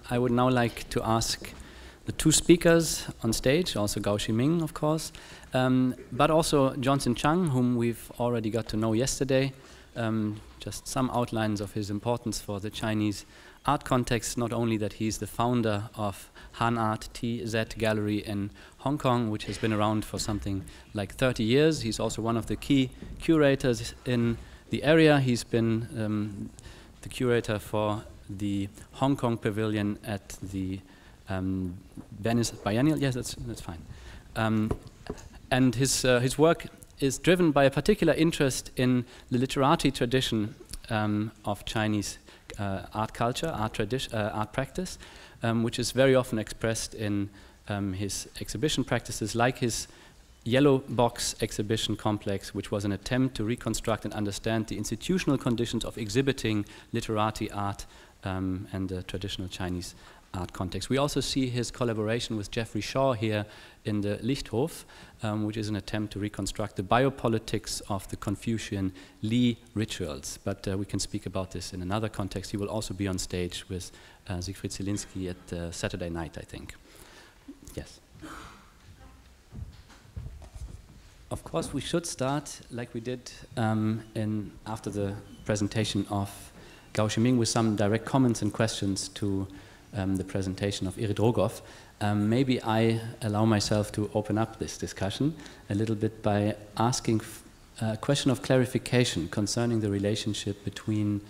I would now like to ask the two speakers on stage, also Gao Shiming, of course, but also Tsong-Zung Chang, whom we've already got to know yesterday. Just some outlines of his importance for the Chinese art context, not only that he's the founder of Han Art TZ Gallery in Hong Kong, which has been around for something like 30 years. He's also one of the key curators in the area. He's been the curator for the Hong Kong Pavilion at the Venice Biennial. Yes, that's fine. And his work is driven by a particular interest in the literati tradition of Chinese art culture, art practice, which is very often expressed in his exhibition practices, like his Yellow Box exhibition complex, which was an attempt to reconstruct and understand the institutional conditions of exhibiting literati art and the traditional Chinese art context. We also see his collaboration with Geoffrey Shaw here in the Lichthof, which is an attempt to reconstruct the biopolitics of the Confucian Li rituals. But we can speak about this in another context. He will also be on stage with Siegfried Zielinski at Saturday night, I think. Yes. Of course, we should start, like we did after the presentation of Gao Shiming, with some direct comments and questions to the presentation of Irit Rogoff. Maybe I allow myself to open up this discussion a little bit by asking a question of clarification concerning the relationship between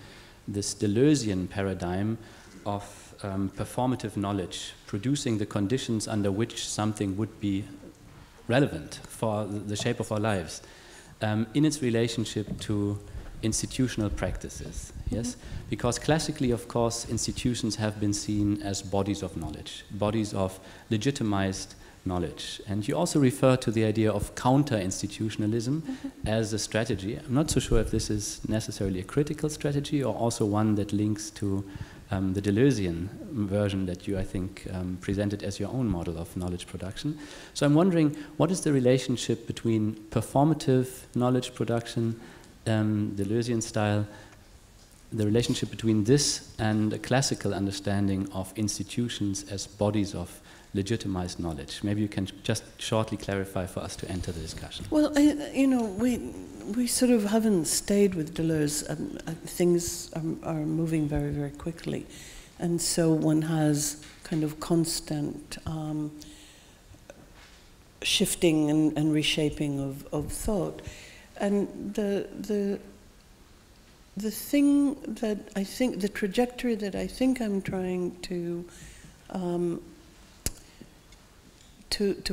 this Deleuzian paradigm of performative knowledge, producing the conditions under which something would be relevant for the shape of our lives, in its relationship to institutional practices, yes? Because classically, of course, institutions have been seen as bodies of knowledge, bodies of legitimized knowledge. And you also refer to the idea of counter-institutionalism as a strategy. I'm not so sure if this is necessarily a critical strategy or also one that links to the Deleuzian version that you, I think, presented as your own model of knowledge production. So I'm wondering, what is the relationship between performative knowledge production, Deleuzian style, the relationship between this and a classical understanding of institutions as bodies of legitimized knowledge? Maybe you can just shortly clarify for us to enter the discussion. Well, we sort of haven't stayed with Deleuze. Things are moving very, very quickly. And so one has kind of constant shifting and reshaping of thought. And the thing that I think, the trajectory that I think I'm trying to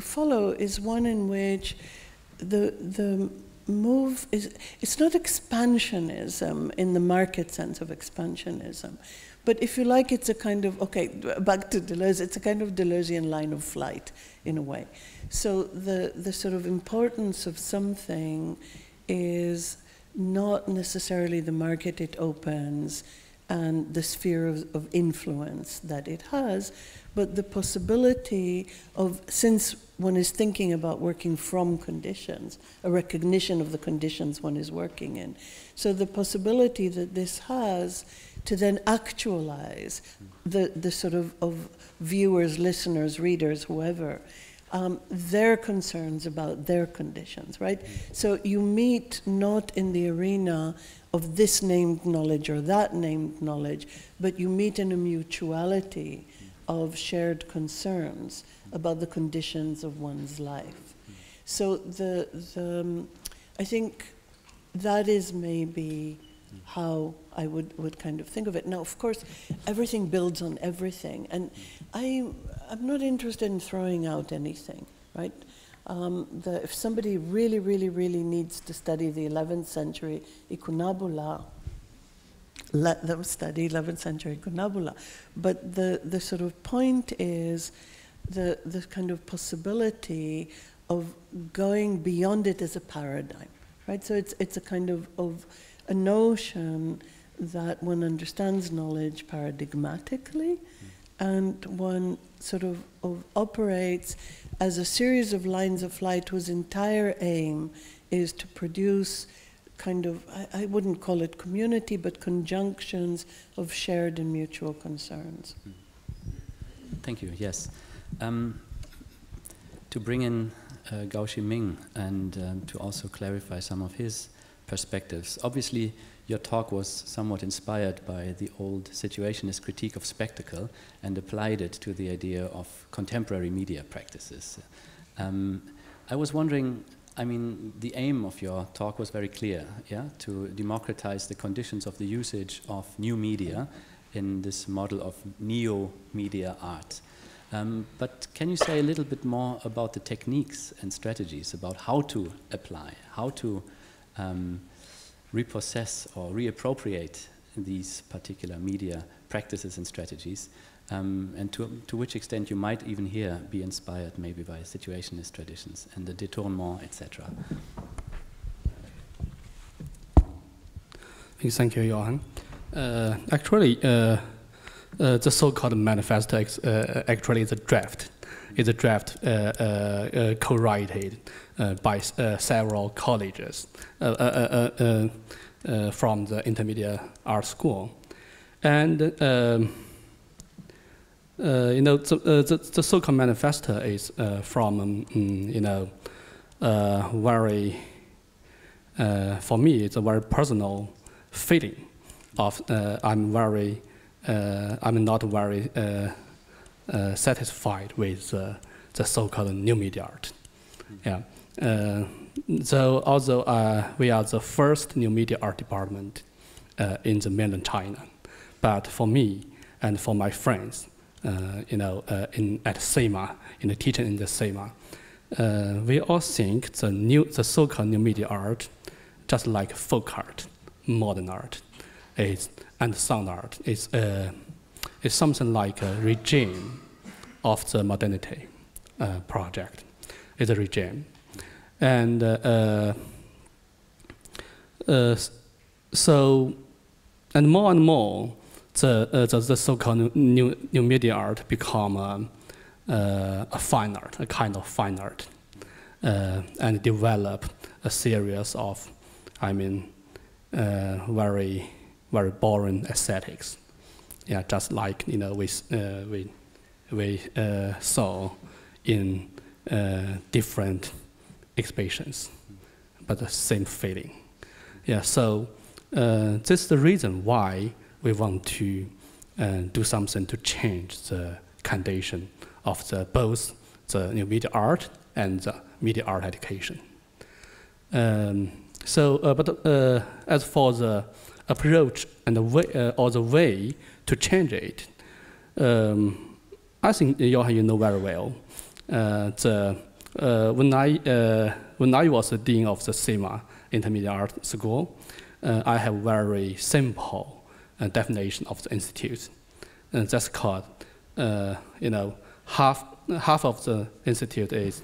follow is one in which the move is, it's not expansionism in the market sense of expansionism, but if you like, it's a kind of, okay, back to Deleuze, it's a kind of Deleuzian line of flight in a way. So the sort of importance of something is not necessarily the market it opens and the sphere of influence that it has, but the possibility of, since one is thinking about working from conditions, a recognition of the conditions one is working in. So the possibility that this has to then actualize the sort of viewers, listeners, readers, whoever, their concerns about their conditions, right? So you meet not in the arena of this named knowledge or that named knowledge, but you meet in a mutuality of shared concerns about the conditions of one's life. So I think that is maybe how I would kind of think of it. Now, of course, everything builds on everything, and I'm not interested in throwing out anything, right? If somebody really, really, really needs to study the 11th century Iconabula, let them study 11th century Iconabula. But the sort of point is the kind of possibility of going beyond it as a paradigm, right? So it's a kind of a notion that one understands knowledge paradigmatically, and one sort of operates as a series of lines of flight whose entire aim is to produce kind of, I wouldn't call it community, but conjunctions of shared and mutual concerns. Thank you, yes. To bring in Gao Shiming and to also clarify some of his perspectives. Obviously, your talk was somewhat inspired by the old situationist critique of spectacle and applied it to the idea of contemporary media practices. I was wondering, I mean, the aim of your talk was very clear, yeah, to democratize the conditions of the usage of new media in this model of neo-media art. But can you say a little bit more about the techniques and strategies, about how to apply, how to repossess or reappropriate these particular media practices and strategies, and to which extent you might even here be inspired maybe by situationist traditions and the détournement, etc. Thank you, Johan. Actually, the so-called manifesto actually is a draft. It's a draft co-written by several colleges from the intermediate art school, and you know, the so-called manifesto is from you know, very for me it's a very personal feeling of I'm not very satisfied with the so-called new media art. Yeah. So although we are the first new media art department in the mainland China, but for me and for my friends, you know, at SEMA, in the teaching in the SEMA, we all think the so-called new media art, just like folk art, modern art, and sound art, is something like a regime of the modernity project. It's a regime. And so, and more, the so-called new media art become a fine art, a kind of fine art, and develop a series of, I mean, very boring aesthetics. Yeah, just like, you know, we saw in different exhibitions, but the same feeling. Yeah, so this is the reason why we want to do something to change the condition of both the new media art and the media art education. As for the approach and the way, or the way to change it, I think Johan, you know very well. When I was the dean of the SEMA Intermediate Art School, I have very simple definition of the institute. And that's called, you know, half of the institute is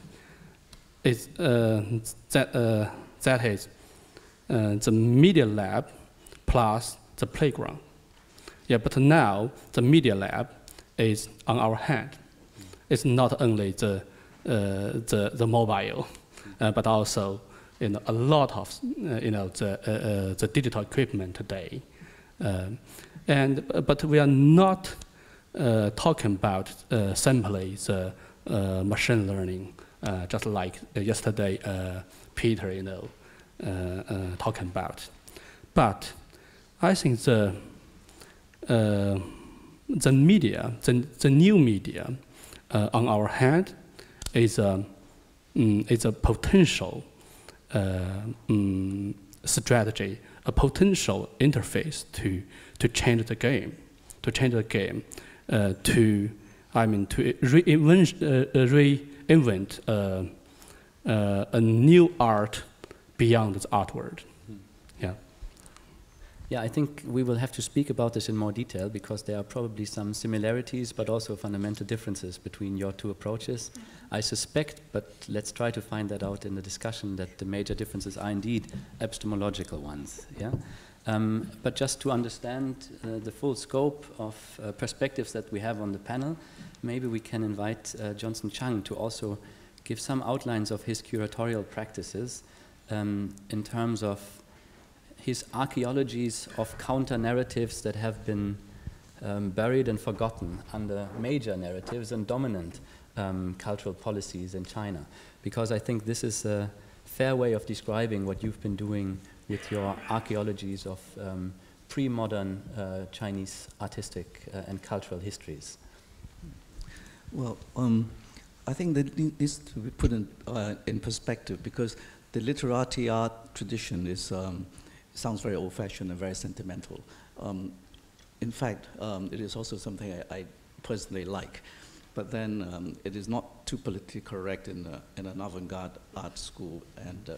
the media lab plus the playground. Yeah, but now the media lab is on our hand. It's not only the mobile, but also, you know, a lot of, you know, the digital equipment today. But we are not talking about simply the machine learning, just like yesterday Peter, you know, talking about. But I think the media, the new media on our hand is a potential strategy, a potential interface to change the game, to reinvent a new art beyond the art world. Yeah. Yeah, I think we will have to speak about this in more detail because there are probably some similarities but also fundamental differences between your two approaches. I suspect, but let's try to find that out in the discussion, that the major differences are indeed epistemological ones. Yeah? But just to understand the full scope of perspectives that we have on the panel, maybe we can invite Tsong-Zung Chang to also give some outlines of his curatorial practices in terms of his archaeologies of counter-narratives that have been buried and forgotten under major narratives and dominant cultural policies in China. Because I think this is a fair way of describing what you've been doing with your archaeologies of pre-modern Chinese artistic and cultural histories. Well, I think that needs to be put in perspective, because the literati art tradition is sounds very old-fashioned and very sentimental. In fact, it is also something I personally like, but then it is not too politically correct in an avant-garde art school and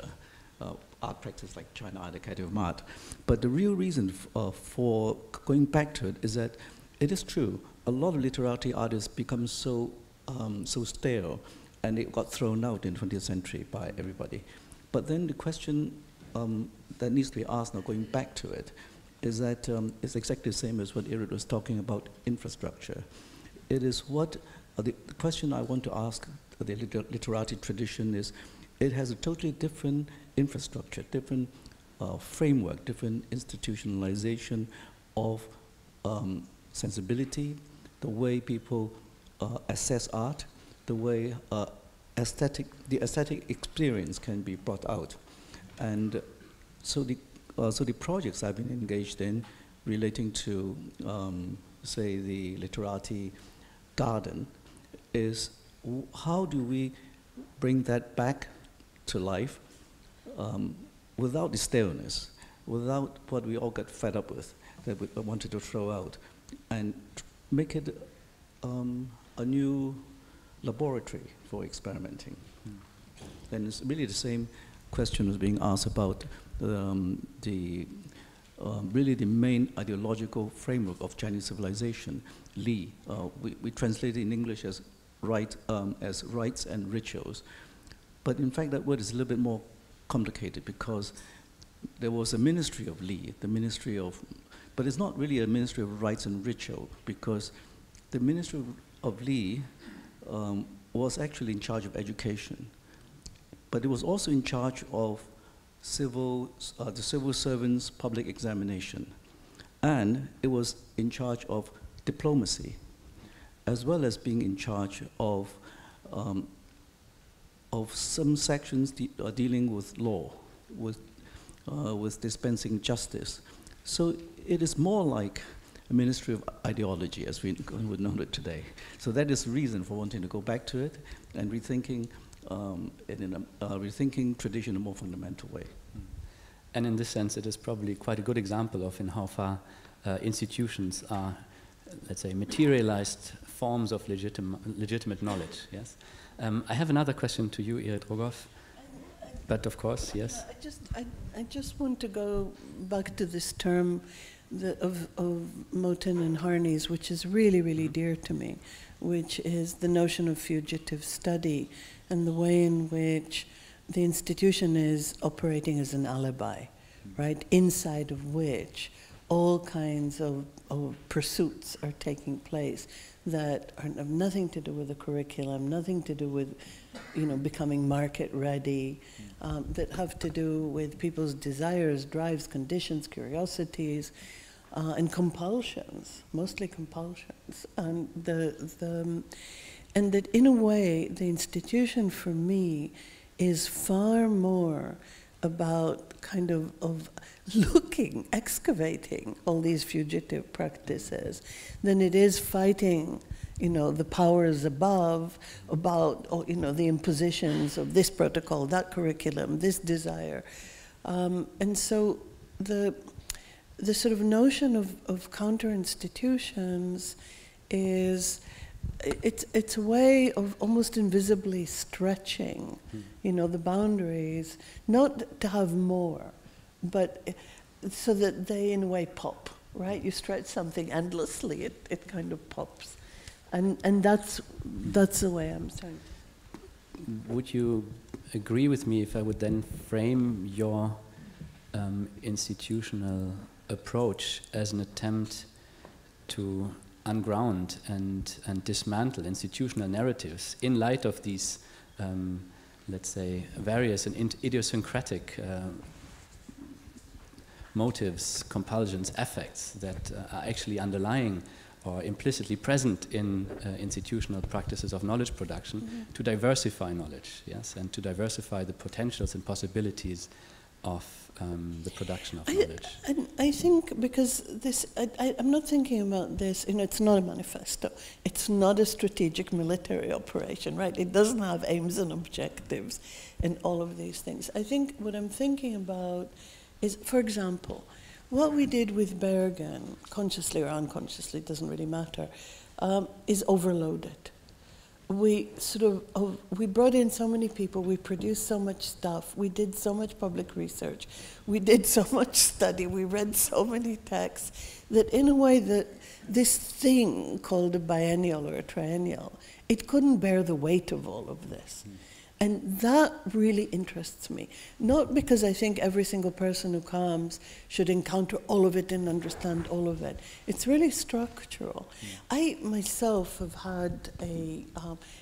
art practice like China Art Academy of Art. But the real reason for going back to it is that it is true, a lot of literati artists become so stale, and it got thrown out in the 20th century by everybody. But then the question that needs to be asked now, going back to it, is that it's exactly the same as what Irit was talking about, infrastructure. It is what, the question I want to ask the literati tradition is, it has a totally different infrastructure, different framework, different institutionalization of sensibility, the way people assess art, the way the aesthetic experience can be brought out. And so the projects I've been engaged in relating to, say, the literati garden is how do we bring that back to life without the staleness, without what we all got fed up with, that we wanted to throw out, and make it a new laboratory for experimenting. And it's really the same question was being asked about really the main ideological framework of Chinese civilization, Li. We translate it in English as rites and rituals. But in fact, that word is a little bit more complicated, because there was a ministry of Li, but it's not really a ministry of rites and ritual, because the ministry of Li was actually in charge of education, but it was also in charge of the civil servants' public examination, and it was in charge of diplomacy, as well as being in charge of some sections dealing with law, with dispensing justice. So it is more like a ministry of ideology, as we would know it today. So that is the reason for wanting to go back to it and rethinking rethinking tradition in a more fundamental way. And in this sense, it is probably quite a good example of in how far institutions are, let's say, materialized forms of legitimate knowledge. Yes. I have another question to you, Irit Rogoff. But of course, yes. I just want to go back to this term of Moten and Harney's, which is really, really dear to me, which is the notion of fugitive study and the way in which the institution is operating as an alibi, right, inside of which all kinds of pursuits are taking place that have nothing to do with the curriculum, nothing to do with, becoming market ready, that have to do with people's desires, drives, conditions, curiosities, and compulsions, mostly compulsions. And and that in a way, the institution for me is far more about kind of looking, excavating all these fugitive practices than it is fighting, the powers above about, the impositions of this protocol, that curriculum, this desire. And so the sort of notion of counter-institutions is, it's a way of almost invisibly stretching, the boundaries, not to have more, but so that they in a way pop, right? You stretch something endlessly, it kind of pops. And that's the way I'm saying. Would you agree with me if I would then frame your institutional approach as an attempt to unground and dismantle institutional narratives in light of these, let's say, various and idiosyncratic motives, compulsions, affects that are actually underlying or implicitly present in institutional practices of knowledge production to diversify knowledge, yes, and to diversify the potentials and possibilities of the production of knowledge. I think because this, I'm not thinking about this, it's not a manifesto. It's not a strategic military operation, right? It doesn't have aims and objectives and all of these things. I think what I'm thinking about is, for example, what we did with Bergen, consciously or unconsciously, it doesn't really matter, is overloaded. We we brought in so many people, we produced so much stuff, we did so much public research, we did so much study, we read so many texts, that in a way that this thing called a biennial or a triennial, it couldn't bear the weight of all of this. And that really interests me. Not because I think every single person who comes should encounter all of it and understand all of it. It's really structural. I myself have had a,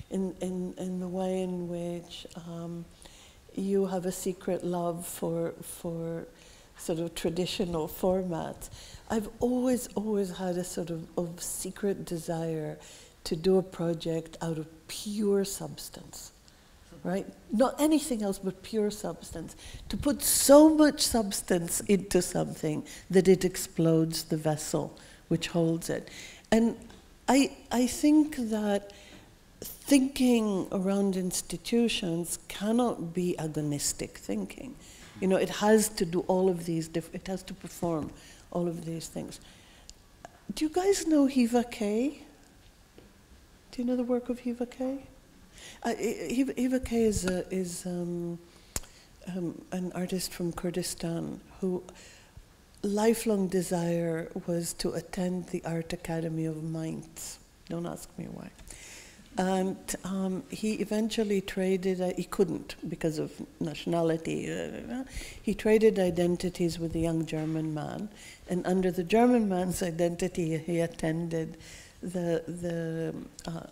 in the way in which you have a secret love for sort of traditional formats, I've always had a sort of secret desire to do a project out of pure substance. Right? Not anything else but pure substance. To put so much substance into something that it explodes the vessel which holds it. And I think that thinking around institutions cannot be agonistic thinking. It has to do all of these, it has to perform all of these things. Do you guys know Hiva K? Do you know the work of Hiva K? Hiva K is an artist from Kurdistan who lifelong desire was to attend the Art Academy of Mainz. Don't ask me why. And he eventually traded, he couldn't because of nationality. He traded identities with a young German man, and under the German man's identity he attended the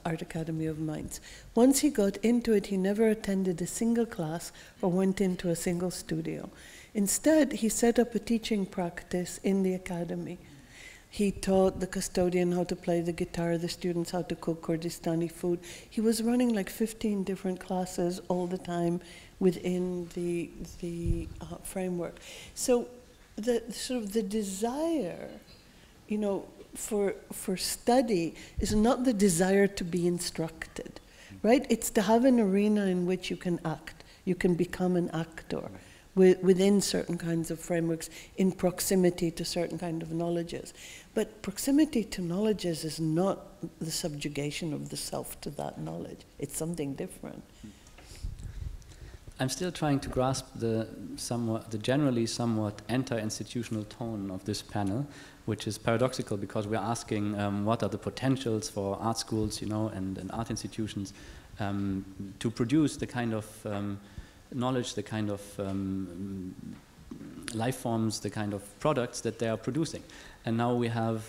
Art Academy of Mainz. Once he got into it, he never attended a single class or went into a single studio. Instead, he set up a teaching practice in the academy. He taught the custodian how to play the guitar, the students how to cook Kurdistani food. He was running like 15 different classes all the time within the framework. So the sort of the desire, for study is not the desire to be instructed, right? It's to have an arena in which you can act. You can become an actor within certain kinds of frameworks in proximity to certain kind of knowledges. But proximity to knowledges is not the subjugation of the self to that knowledge. It's something different. I'm still trying to grasp the generally somewhat anti-institutional tone of this panel, which is paradoxical because we're asking what are the potentials for art schools, and art institutions to produce the kind of knowledge, the kind of life forms, the kind of products that they are producing. And now we have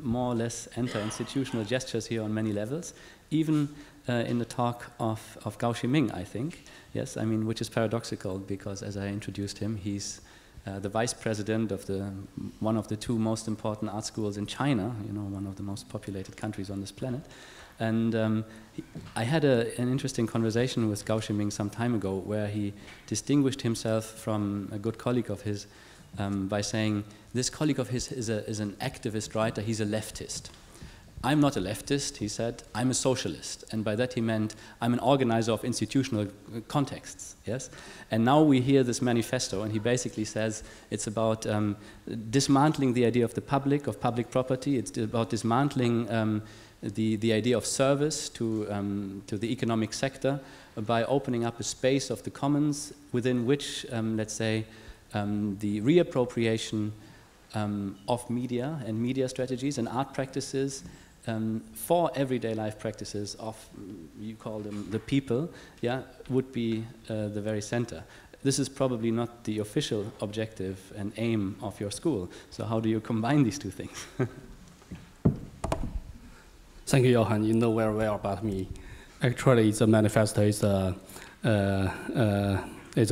more or less anti-institutional gestures here on many levels, even in the talk of Gao Shiming, I think. Yes, which is paradoxical because, as I introduced him, he's the vice president of one of the two most important art schools in China, one of the most populated countries on this planet. And I had an interesting conversation with Gao Shiming some time ago where he distinguished himself from a good colleague of his by saying, this colleague of his is an activist writer, he's a leftist. I'm not a leftist, he said, I'm a socialist. And by that he meant, I'm an organizer of institutional contexts, yes? And now we hear this manifesto, and he basically says it's about dismantling the idea of the public, of public property. It's about dismantling the idea of service to the economic sector by opening up a space of the commons within which, let's say, the reappropriation of media and media strategies and art practices for everyday life practices of, you call them the people, would be the very center. This is probably not the official objective and aim of your school. So how do you combine these two things? Thank you, Johan. You know very well about me. Actually, the manifesto is a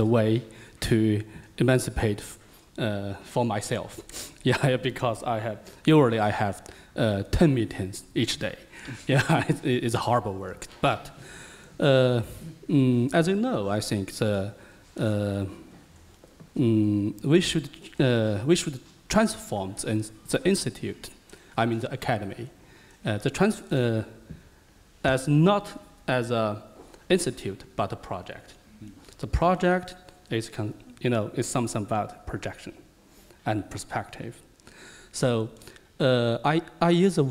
way to emancipate for myself. Yeah, because I have 10 meetings each day. Yeah, it's horrible work. But as you know, I think we should transform the institute, I mean the academy, as not as an institute but a project. The project is something about projection and perspective. So I use a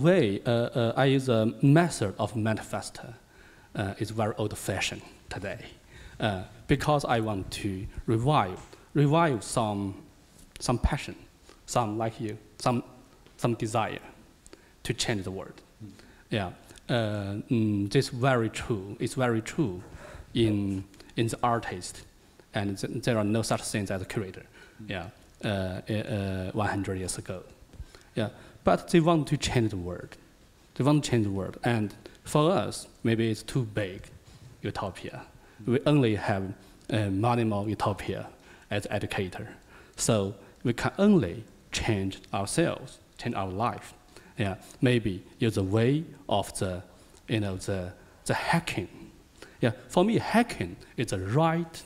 method of manifesto. It's very old-fashioned today, because I want to revive some passion, some like you, some desire to change the world. Yeah, this is very true. It's very true in the artist, and there are no such things as a curator. Yeah, 100 years ago. Yeah, but they want to change the world. They want to change the world, and for us, maybe it's too big, utopia. We only have minimal utopia as educator, so we can only change ourselves, change our life. Yeah, maybe use a way of the hacking. Yeah, for me, hacking is the right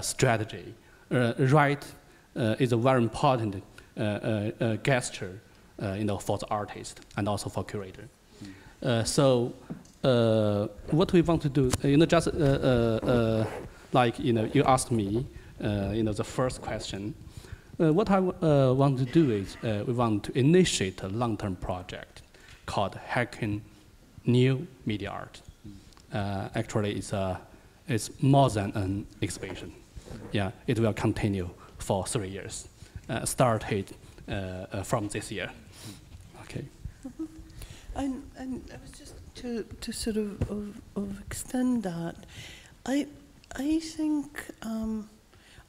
strategy. Is a very important gesture, for the artist and also for curator. So what we want to do, just like you asked me, the first question. What I want to do is we want to initiate a long-term project called Hacking New Media Art. Actually, it's more than an exhibition. Yeah, it will continue for 3 years. Started from this year. Okay. And I was just to sort of extend that. I think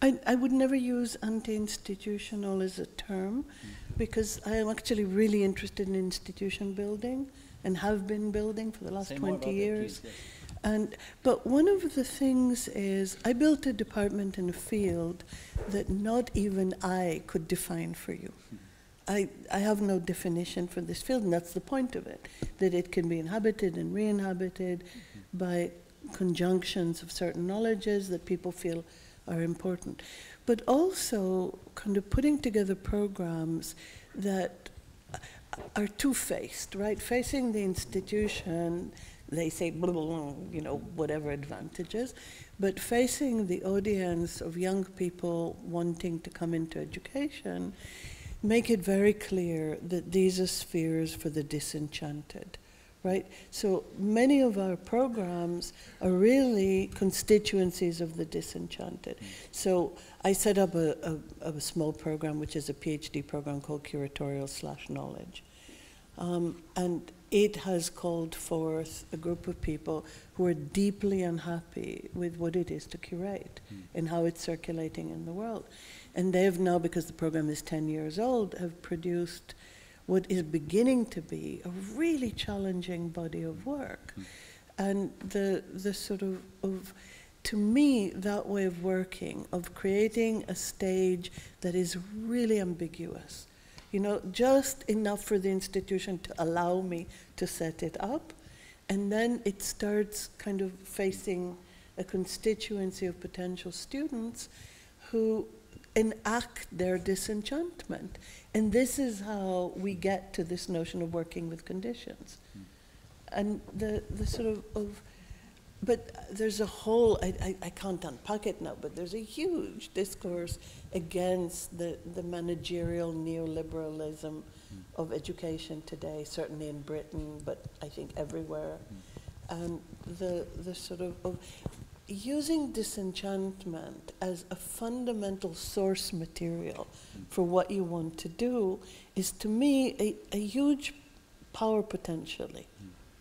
I would never use anti-institutional as a term, because I am actually really interested in institution building and have been building for the last 20 years. Please, yes. But one of the things is I built a department in a field that not even I could define for you. I have no definition for this field, and that's the point of it, that it can be inhabited and re-inhabited by conjunctions of certain knowledges that people feel are important. But also kind of putting together programs that are two-faced, right? Facing the institution, they say, blah, blah, blah, whatever advantages, but facing the audience of young people wanting to come into education, make it very clear that these are spheres for the disenchanted, right? So many of our programs are really constituencies of the disenchanted. So I set up a small program, which is a PhD program called Curatorial/Knowledge. And it has called forth a group of people who are deeply unhappy with what it is to curate and how it's circulating in the world. And they have now, because the program is 10 years old, have produced what is beginning to be a really challenging body of work. And the sort of, to me, that way of working, of creating a stage that is really ambiguous, just enough for the institution to allow me to set it up, and then it starts kind of facing a constituency of potential students who enact their disenchantment. And this is how we get to this notion of working with conditions. And the sort of but there's a whole, I can't unpack it now, but there's a huge discourse against the managerial neoliberalism of education today, certainly in Britain, but I think everywhere. And the sort of using disenchantment as a fundamental source material for what you want to do is, to me, a huge power potentially.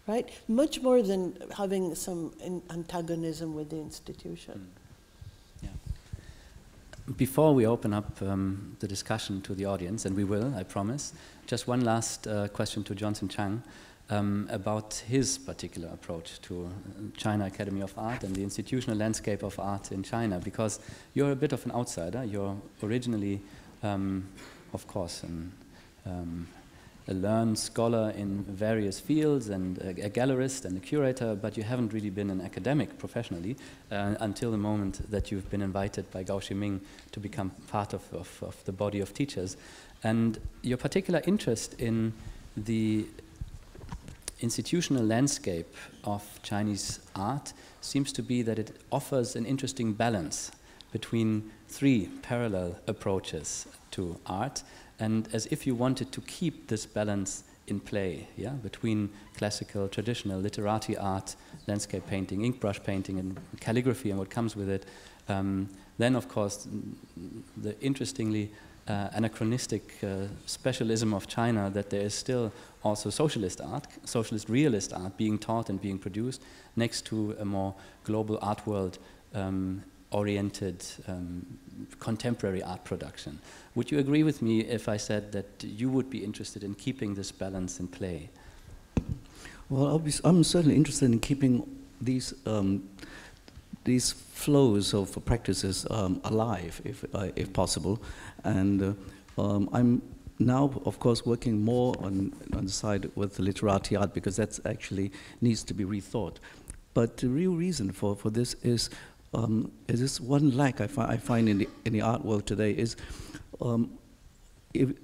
Right? Much more than having some antagonism with the institution. Yeah. Before we open up the discussion to the audience, and we will, I promise, just one last question to Tsong-Zung Chang about his particular approach to China Academy of Art and the institutional landscape of art in China, because you're a bit of an outsider. You're originally, of course, a learned scholar in various fields and a gallerist and a curator, but you haven't really been an academic professionally until the moment that you've been invited by Gao Shiming to become part of the body of teachers. And your particular interest in the institutional landscape of Chinese art seems to be that it offers an interesting balance between three parallel approaches to art, and as if you wanted to keep this balance in play, yeah, between classical, traditional, literati art, landscape painting, ink brush painting, and calligraphy and what comes with it. Then, of course, the interestingly anachronistic specialism of China, that there is still also socialist art, socialist realist art being taught and being produced next to a more global art world oriented contemporary art production. Would you agree with me if I said that you would be interested in keeping this balance in play? Well, I'm certainly interested in keeping these flows of practices alive, if possible, and I'm now, of course, working more on the side with the literati art, because that's actually needs to be rethought. But the real reason for this is this one lack I find in the art world today is if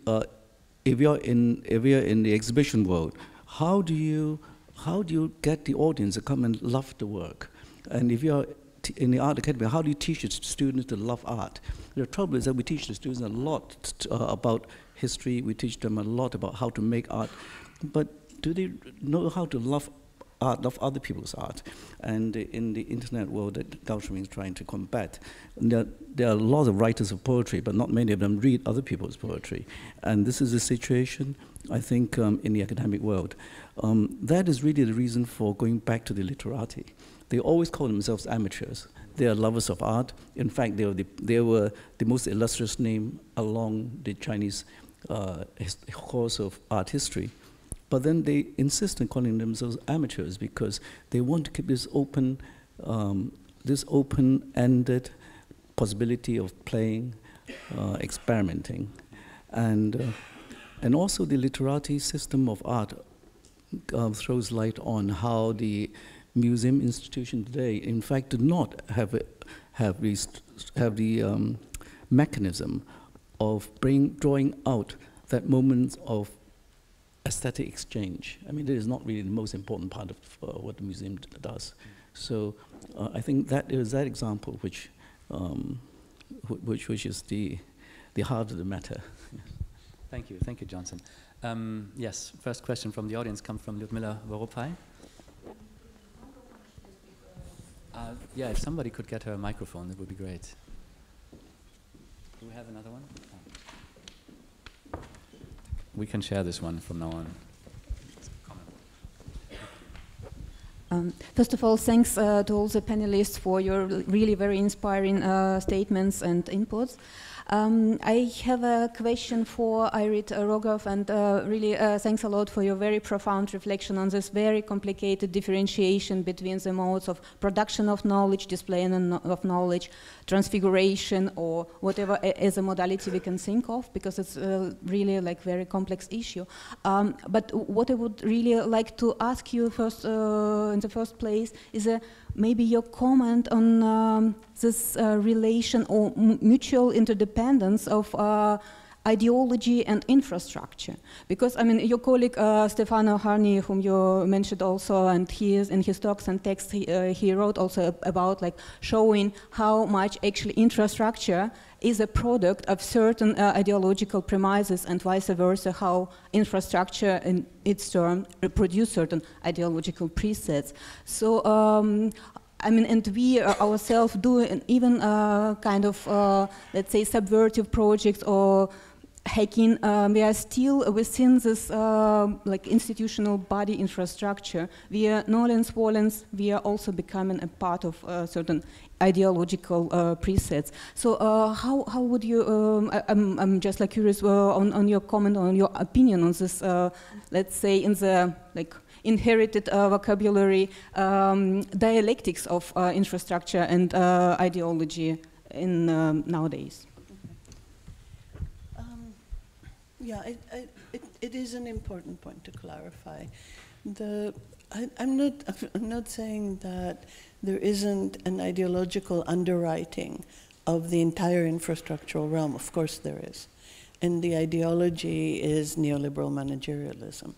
you're in the exhibition world, how do you get the audience to come and love the work? And if you're in the art academy, how do you teach the students to love art? The trouble is that we teach the students a lot about history. We teach them a lot about how to make art, but do they know how to love art, love other people's art? And in the internet world that Gao Shiming is trying to combat, there are a lot of writers of poetry, but not many of them read other people's poetry. And this is a situation, I think, in the academic world. That is really the reason for going back to the literati. They always call themselves amateurs. They are lovers of art. In fact, they were the most illustrious name along the Chinese course of art history. But then they insist on calling themselves amateurs because they want to keep this open-ended possibility of playing, experimenting, and also the literati system of art throws light on how the museum institution today, in fact, do not have the mechanism of drawing out that moment of aesthetic exchange. I mean, it is not really the most important part of what the museum does. So I think that is that example which is the heart of the matter. Thank you, Johnson. Yes, first question from the audience comes from Lyudmila Voropai. Yeah, if somebody could get her a microphone, that would be great. Do we have another one? Oh. We can share this one from now on. First of all, thanks to all the panelists for your really very inspiring statements and inputs. I have a question for Irit Rogoff, and really thanks a lot for your very profound reflection on this very complicated differentiation between the modes of production of knowledge, display of knowledge, transfiguration, or whatever as a modality we can think of, because it's really like very complex issue. But what I would really like to ask you first, in the first place, is maybe your comment on this relation or mutual interdependence of ideology and infrastructure. Because, I mean, your colleague Stefano Harni, whom you mentioned also, and he is in his talks and texts, he wrote also about like showing how much actually infrastructure is a product of certain ideological premises, and vice versa, how infrastructure in its turn produce certain ideological presets. So, I mean, and we ourselves do even kind of, let's say, subversive projects or hacking. We are still within this like institutional body infrastructure. We are nolens-volens. We are also becoming a part of certain ideological presets. So how would you? I'm just like curious on your comment, on your opinion on this. Let's say in the like inherited vocabulary dialectics of infrastructure and ideology in nowadays. Yeah, it is an important point to clarify. I'm not saying that there isn't an ideological underwriting of the entire infrastructural realm. Of course there is. And the ideology is neoliberal managerialism.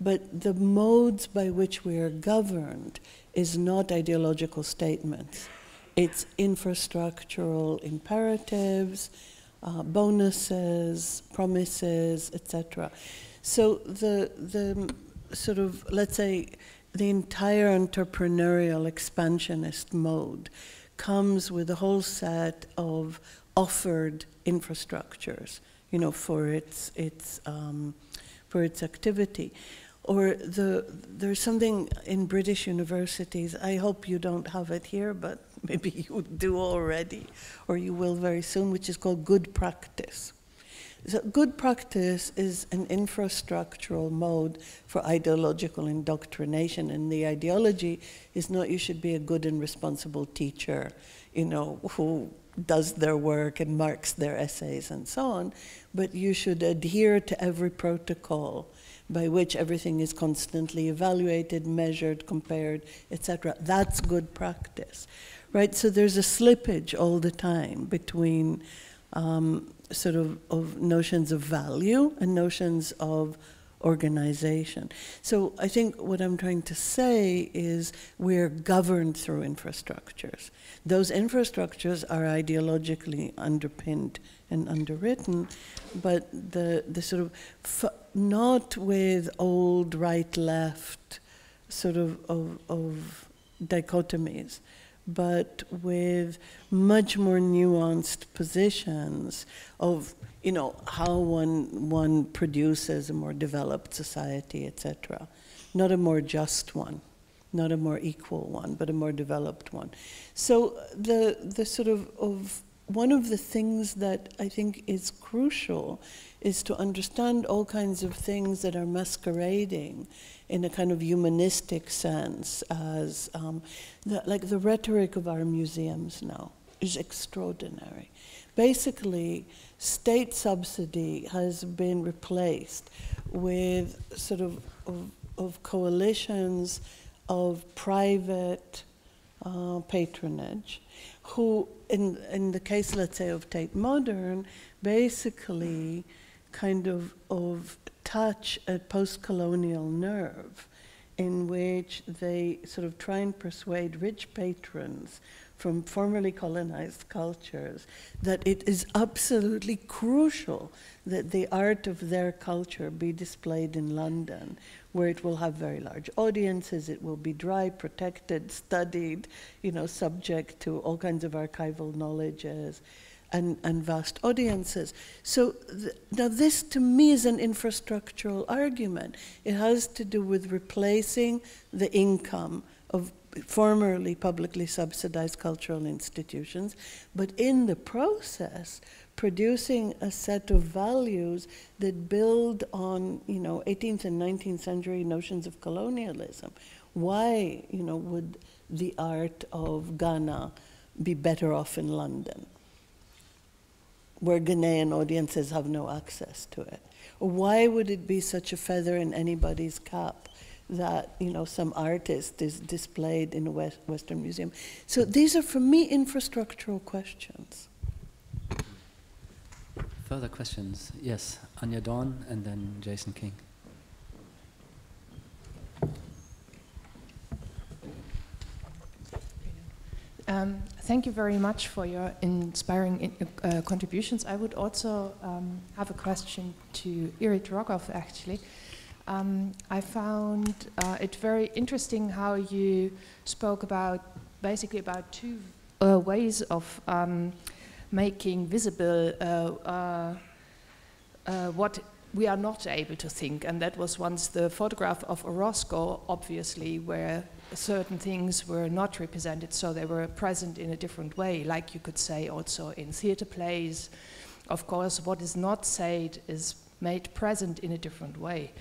But the modes by which we are governed is not ideological statements. It's infrastructural imperatives, bonuses, promises, etc. So the sort of, let's say, the entire entrepreneurial expansionist mode comes with a whole set of offered infrastructures, you know, for its activity. Or there's something in British universities, I hope you don't have it here, but maybe you do already, or you will very soon, which is called good practice. So good practice is an infrastructural mode for ideological indoctrination, and the ideology is not you should be a good and responsible teacher, you know, who does their work and marks their essays and so on, but you should adhere to every protocol by which everything is constantly evaluated, measured, compared, etc. That's good practice, right? So there's a slippage all the time between sort of notions of value and notions of organization. So I think what I'm trying to say is we're governed through infrastructures. Those infrastructures are ideologically underpinned and underwritten, but the sort of, not with old right-left sort of dichotomies, but with much more nuanced positions of, you know, how one produces a more developed society, etc. Not a more just one, not a more equal one, but a more developed one. So the sort of one of the things that I think is crucial is to understand all kinds of things that are masquerading in a kind of humanistic sense as, like the rhetoric of our museums now is extraordinary. Basically, state subsidy has been replaced with sort of coalitions of private patronage, who, in the case, let's say, of Tate Modern, basically kind of touch a post-colonial nerve in which they sort of try and persuade rich patrons from formerly colonized cultures that it is absolutely crucial that the art of their culture be displayed in London, where it will have very large audiences, it will be dry, protected, studied, you know, subject to all kinds of archival knowledges and vast audiences. So now this to me is an infrastructural argument. It has to do with replacing the income of formerly publicly subsidized cultural institutions, but in the process, producing a set of values that build on, you know, 18th and 19th century notions of colonialism. Why, you know, would the art of Ghana be better off in London, where Ghanaian audiences have no access to it? Or why would it be such a feather in anybody's cap that, you know, some artist is displayed in a Western museum? So these are, for me, infrastructural questions. Further questions? Yes, Anya Dawn and then Jason King. Thank you very much for your inspiring contributions. I would also have a question to Irit Rogoff, actually. I found it very interesting how you spoke about, basically about two ways of making visible what we are not able to think, and that was once the photograph of Orozco, obviously, where certain things were not represented, so they were present in a different way, like you could say also in theater plays. Of course, what is not said is made present in a different way.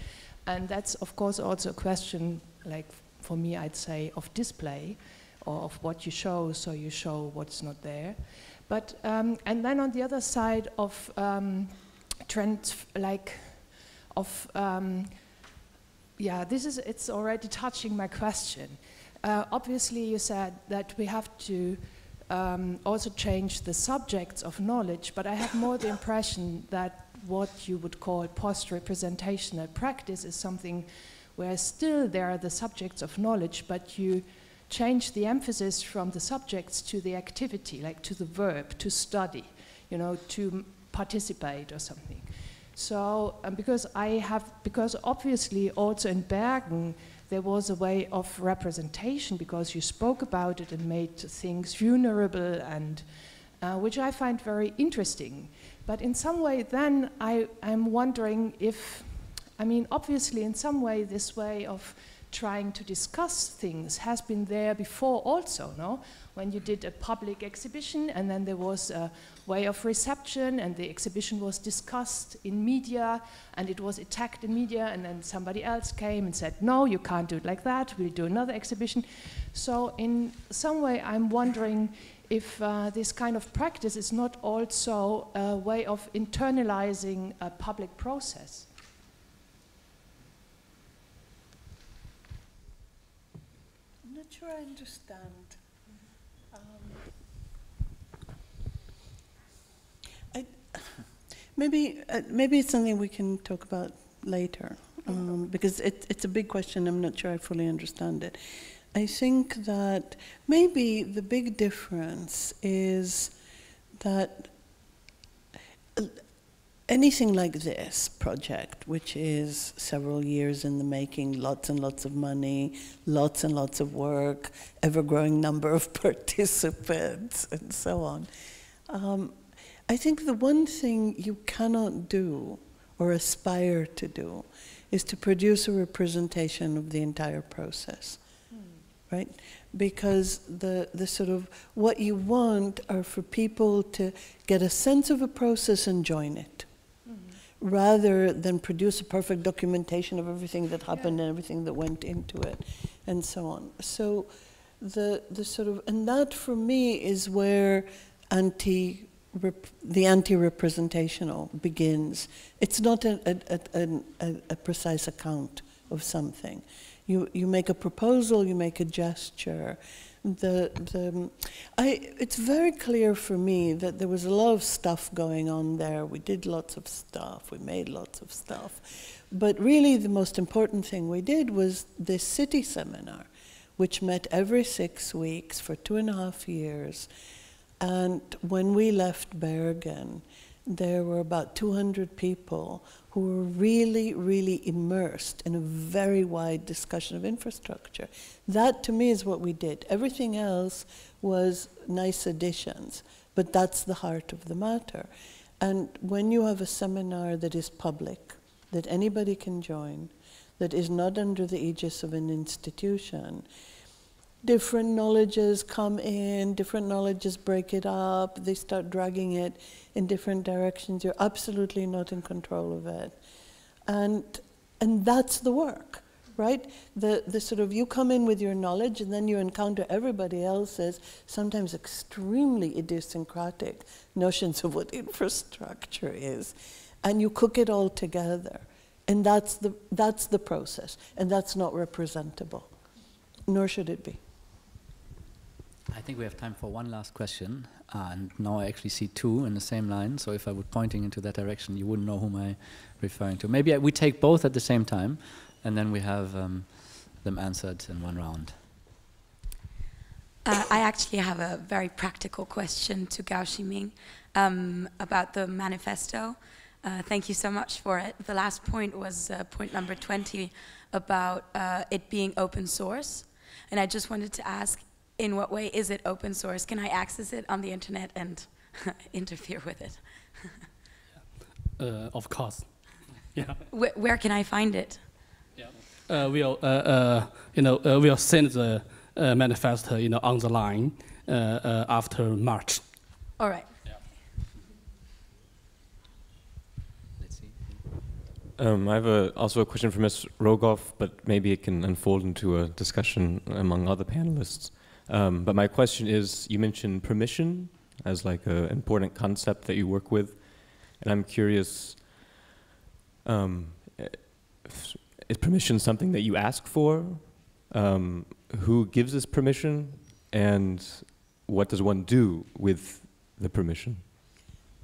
And that's, of course, also a question, like for me, I'd say, of display, or of what you show, so you show what's not there. But, and then on the other side of trends, like it's already touching my question. Obviously, you said that we have to also change the subjects of knowledge, but I have more the impression that what you would call post-representational practice is something where still there are the subjects of knowledge, but you change the emphasis from the subjects to the activity, like to the verb, to study, you know, to participate or something. So, because obviously also in Bergen, there was a way of representation because you spoke about it and made things vulnerable, and which I find very interesting. But in some way then I'm wondering if, I mean, obviously in some way this way of trying to discuss things has been there before also, no? When you did a public exhibition and then there was a way of reception and the exhibition was discussed in media and it was attacked in media, and then somebody else came and said, no, you can't do it like that, we'll do another exhibition. So in some way I'm wondering if this kind of practice is not also a way of internalizing a public process. I'm not sure I understand. Maybe it's something we can talk about later, because it's a big question. I'm not sure I fully understand it. I think that maybe the big difference is that anything like this project, which is several years in the making, lots and lots of money, lots and lots of work, ever-growing number of participants, and so on. I think the one thing you cannot do or aspire to do is to produce a representation of the entire process, right? Because the sort of, what you want are for people to get a sense of a process and join it, rather than produce a perfect documentation of everything that happened and everything that went into it, and so on. So the sort of, and that for me is where the anti-representational begins. It's not a precise account of something. You make a proposal, you make a gesture. It's very clear for me that there was a lot of stuff going on there. We did lots of stuff, we made lots of stuff. But really the most important thing we did was this city seminar, which met every 6 weeks for 2.5 years. And when we left Bergen, there were about 200 people who were really, really immersed in a very wide discussion of infrastructure. That, to me, is what we did. Everything else was nice additions, but that's the heart of the matter. And when you have a seminar that is public, that anybody can join, that is not under the aegis of an institution, different knowledges come in, different knowledges break it up, they start dragging it in different directions. You're absolutely not in control of it. And that's the work, right? The sort of, you come in with your knowledge and then you encounter everybody else's, sometimes extremely idiosyncratic notions of what infrastructure is. And you cook it all together. And that's the process. And that's not representable, nor should it be. I think we have time for one last question, and now I actually see two in the same line, so if I were pointing into that direction, you wouldn't know whom I'm referring to. Maybe we take both at the same time, and then we have them answered in one round. I actually have a very practical question to Gao Shiming about the manifesto. Thank you so much for it. The last point was point number 20 about it being open source, and I just wanted to ask, in what way is it open source? Can I access it on the internet and interfere with it? Of course. Yeah. Where can I find it? Yeah. We'll send the manifesto, on the line after March. All right. Yeah. Let's see. I have also a question for Ms. Rogoff, but maybe it can unfold into a discussion among other panelists. But my question is, you mentioned permission as like an important concept that you work with, and I'm curious, is permission something that you ask for? Who gives us permission? And what does one do with the permission?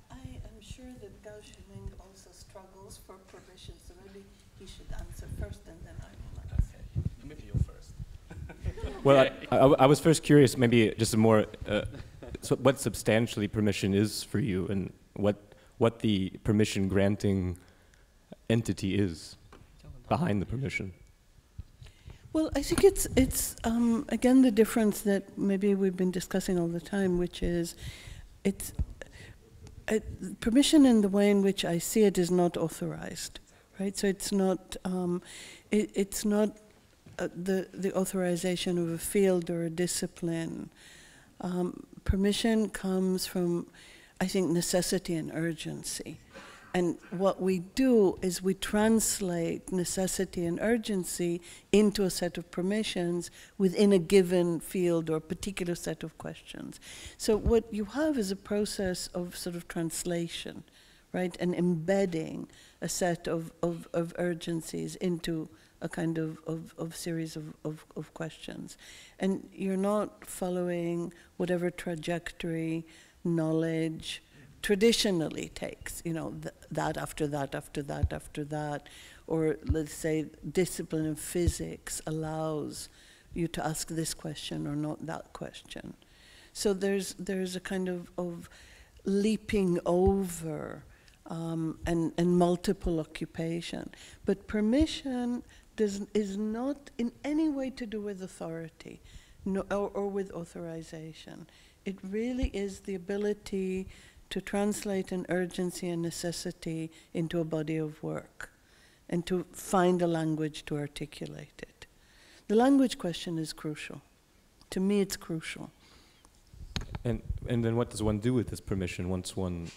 I am sure that Gao Shiming also struggles for permission, so maybe he should answer first and then I will answer. Okay. Maybe you first. Well, I was first curious, maybe just a more, so what substantially permission is for you, and what the permission granting entity is behind the permission. Well, I think it's again the difference that maybe we've been discussing all the time, which is it's permission in the way in which I see it is not authorized, right? So it's not the authorization of a field or a discipline. Permission comes from, I think, necessity and urgency. And what we do is we translate necessity and urgency into a set of permissions within a given field or a particular set of questions. So what you have is a process of sort of translation, right? And embedding a set of urgencies into a kind of series of questions. And you're not following whatever trajectory, knowledge, traditionally takes, you know, that after that, after that, after that, or let's say discipline of physics allows you to ask this question or not that question. So there's a kind of leaping over and multiple occupation. But permission is not in any way to do with authority or with authorization. It really is the ability to translate an urgency and necessity into a body of work and to find a language to articulate it. The language question is crucial. To me, it's crucial. And then what does one do with this permission once one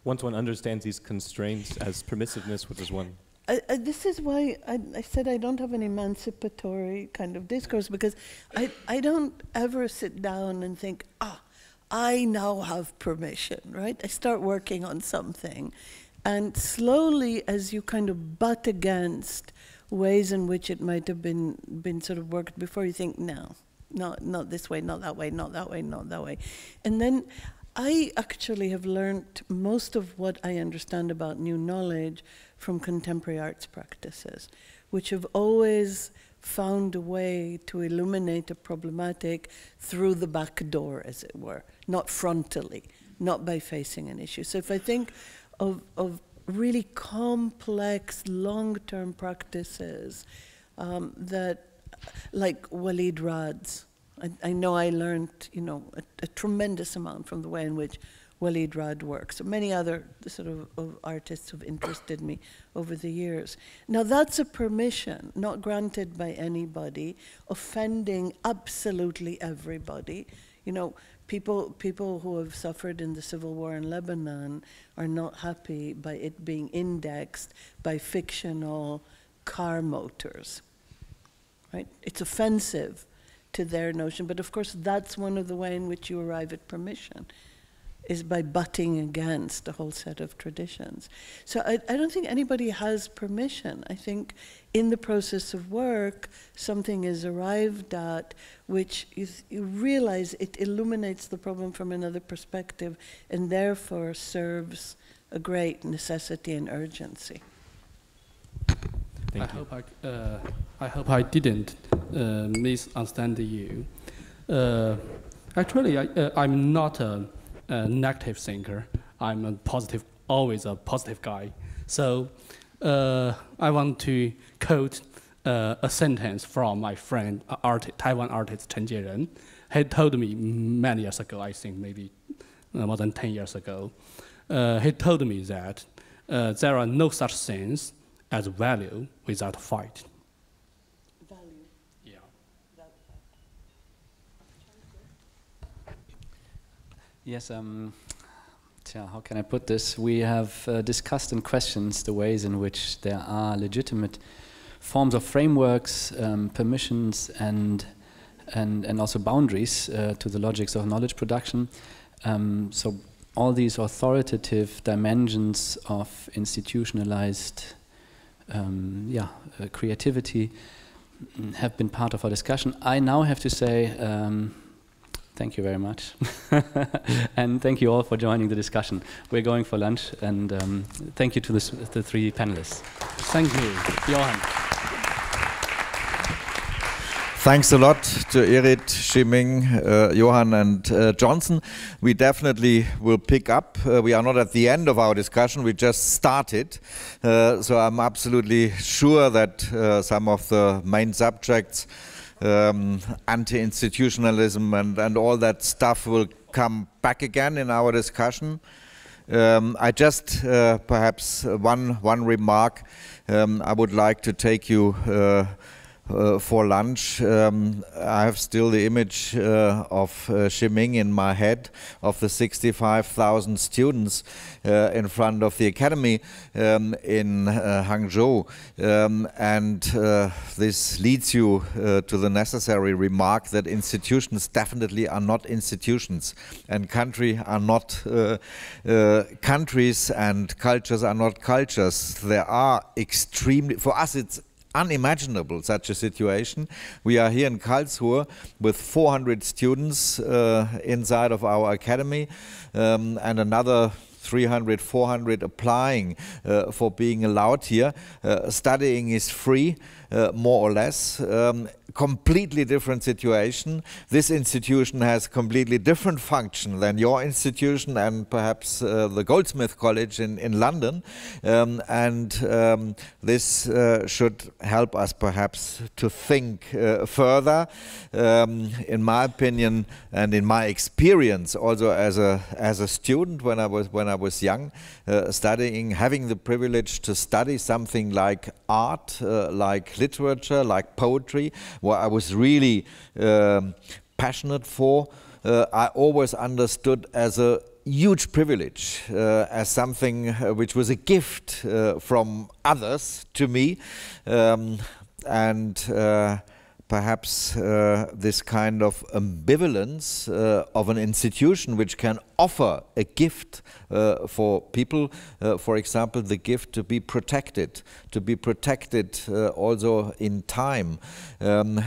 understands these constraints as permissiveness? What does one? This is why I said I don't have an emancipatory kind of discourse, because I don't ever sit down and think, I now have permission, right? I start working on something. And slowly, as you kind of butt against ways in which it might have been sort of worked before, you think, no, not this way, not that way, not that way, not that way. And then I actually have learned most of what I understand about new knowledge from contemporary arts practices, which have always found a way to illuminate a problematic through the back door, as it were, not frontally, not by facing an issue. So if I think of really complex long-term practices that, like Walid Rad's, I know I learned, you know, a tremendous amount from the way in which Walid Rad works. So many other sort of artists have interested me over the years. Now that's a permission, not granted by anybody, offending absolutely everybody. You know, people who have suffered in the civil war in Lebanon are not happy by it being indexed by fictional car motors, right? It's offensive to their notion, but of course that's one of the ways in which you arrive at permission, is by butting against a whole set of traditions. So I don't think anybody has permission. I think in the process of work, something is arrived at which you realize it illuminates the problem from another perspective and therefore serves a great necessity and urgency. I hope I didn't misunderstand you. Actually, I'm not a negative thinker. I'm always a positive guy. So I want to quote a sentence from my friend, Taiwan artist Chen Jieren. He told me many years ago, I think maybe more than 10 years ago, he told me that there are no such things as value without fight. Value. Yeah. Yes, how can I put this? We have discussed in questions the ways in which there are legitimate forms of frameworks, permissions, and also boundaries to the logics of knowledge production. So all these authoritative dimensions of institutionalized creativity have been part of our discussion. I now have to say thank you very much. And thank you all for joining the discussion. We're going for lunch, and thank you to the three panelists. Thank you, Johan. Thanks a lot to Irit, Shiming, Johan and Johnson. We definitely will pick up. We are not at the end of our discussion, we just started. So I'm absolutely sure that some of the main subjects, anti-institutionalism and all that stuff will come back again in our discussion. I just, perhaps one remark, I would like to take you for lunch. I have still the image of Shiming in my head, of the 65,000 students in front of the academy in Hangzhou. And this leads you to the necessary remark that institutions definitely are not institutions, and countries are not countries, and cultures are not cultures. There are extremely, for us it's unimaginable such a situation. We are here in Karlsruhe with 400 students inside of our academy, and another 300, 400 applying for being allowed here. Studying is free, more or less. Completely different situation. This institution has completely different function than your institution and perhaps the Goldsmith College in London. This should help us perhaps to think further. In my opinion and in my experience, also as a student when I was young, studying, having the privilege to study something like art, like literature, like poetry, what I was really passionate for, I always understood as a huge privilege, as something which was a gift from others to me, and perhaps this kind of ambivalence of an institution which can offer a gift for people, for example, the gift to be protected also in time,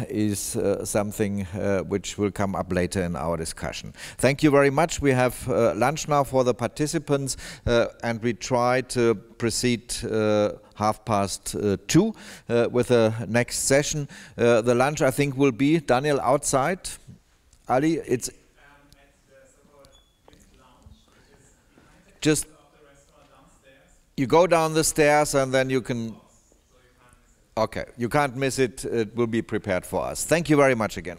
is something which will come up later in our discussion. Thank you very much. We have lunch now for the participants, and we try to proceed 2:30 with the next session. The lunch, I think, will be, Daniel, outside. Ali, it's just you go down the stairs and then you can. Okay, you can't miss it. It will be prepared for us. Thank you very much again.